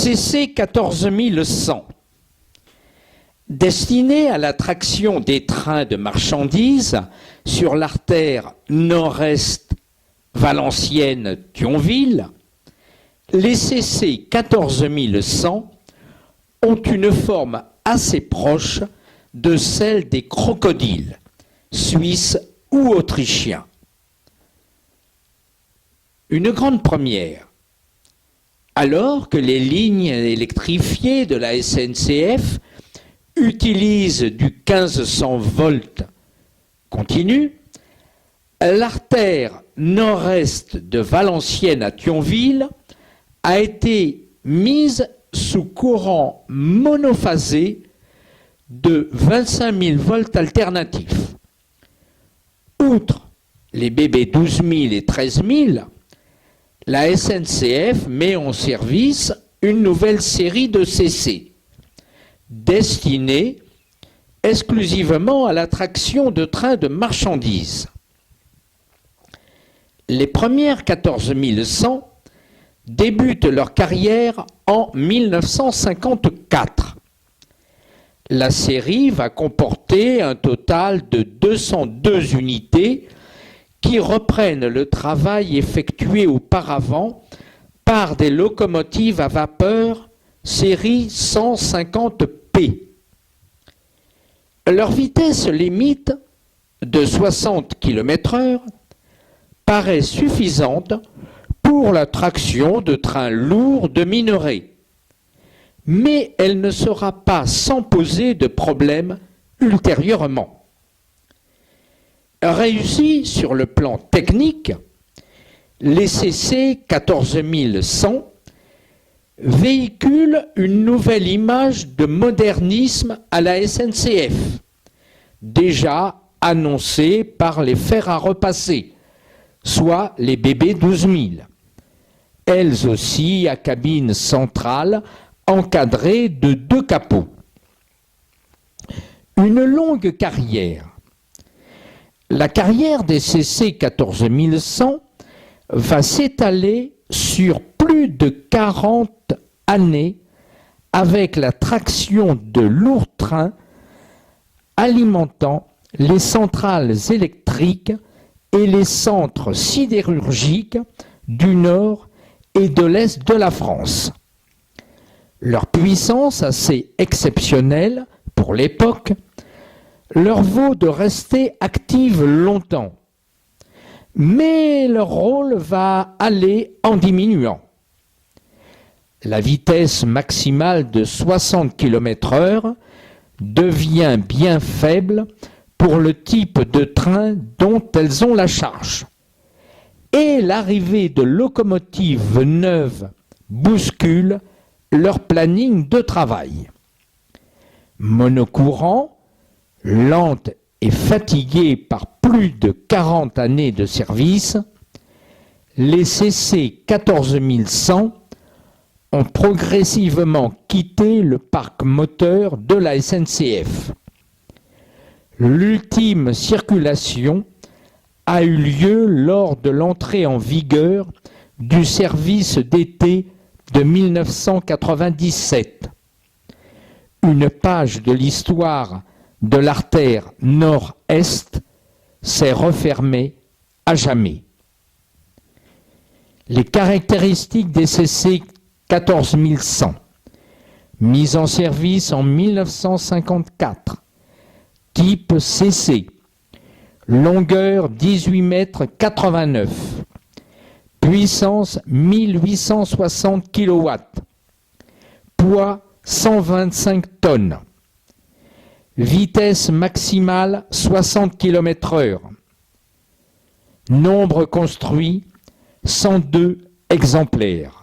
CC 14100, destiné à la traction des trains de marchandises sur l'artère nord-est Valenciennes-Thionville, les CC 14100 ont une forme assez proche de celle des crocodiles, suisses ou autrichiens. Une grande première. Alors que les lignes électrifiées de la SNCF utilisent du 1500 volts continu, l'artère nord-est de Valenciennes à Thionville a été mise sous courant monophasé de 25 000 volts alternatifs. Outre les BB 12 000 et 13 000, la SNCF met en service une nouvelle série de CC, destinée exclusivement à l'attraction de trains de marchandises. Les premières 14 100 débutent leur carrière en 1954. La série va comporter un total de 202 unités qui reprennent le travail effectué auparavant par des locomotives à vapeur série 150P. Leur vitesse limite de 60 km/h paraît suffisante pour la traction de trains lourds de minerais, mais elle ne sera pas sans poser de problèmes ultérieurement. Réussi sur le plan technique, les CC 14100 véhiculent une nouvelle image de modernisme à la SNCF, déjà annoncée par les fers à repasser, soit les BB 12 000, elles aussi à cabine centrale encadrée de 2 capots. Une longue carrière. La carrière des CC 14100 va s'étaler sur plus de 40 années avec la traction de lourds trains alimentant les centrales électriques et les centres sidérurgiques du nord et de l'est de la France. Leur puissance assez exceptionnelle pour l'époque leur vaut de rester active longtemps, mais leur rôle va aller en diminuant. La vitesse maximale de 60 km/h devient bien faible pour le type de train dont elles ont la charge, et l'arrivée de locomotives neuves bouscule leur planning de travail. Monocourant, lente et fatiguée par plus de 40 années de service, les CC 14100 ont progressivement quitté le parc moteur de la SNCF. L'ultime circulation a eu lieu lors de l'entrée en vigueur du service d'été de 1997. Une page de l'histoire de l'artère nord-est s'est refermée à jamais. Les caractéristiques des CC 14100, mise en service en 1954, type CC, longueur 18 mètres 89, puissance 1860 kW, poids 125 tonnes, vitesse maximale 60 km/h, nombre construit 102 exemplaires.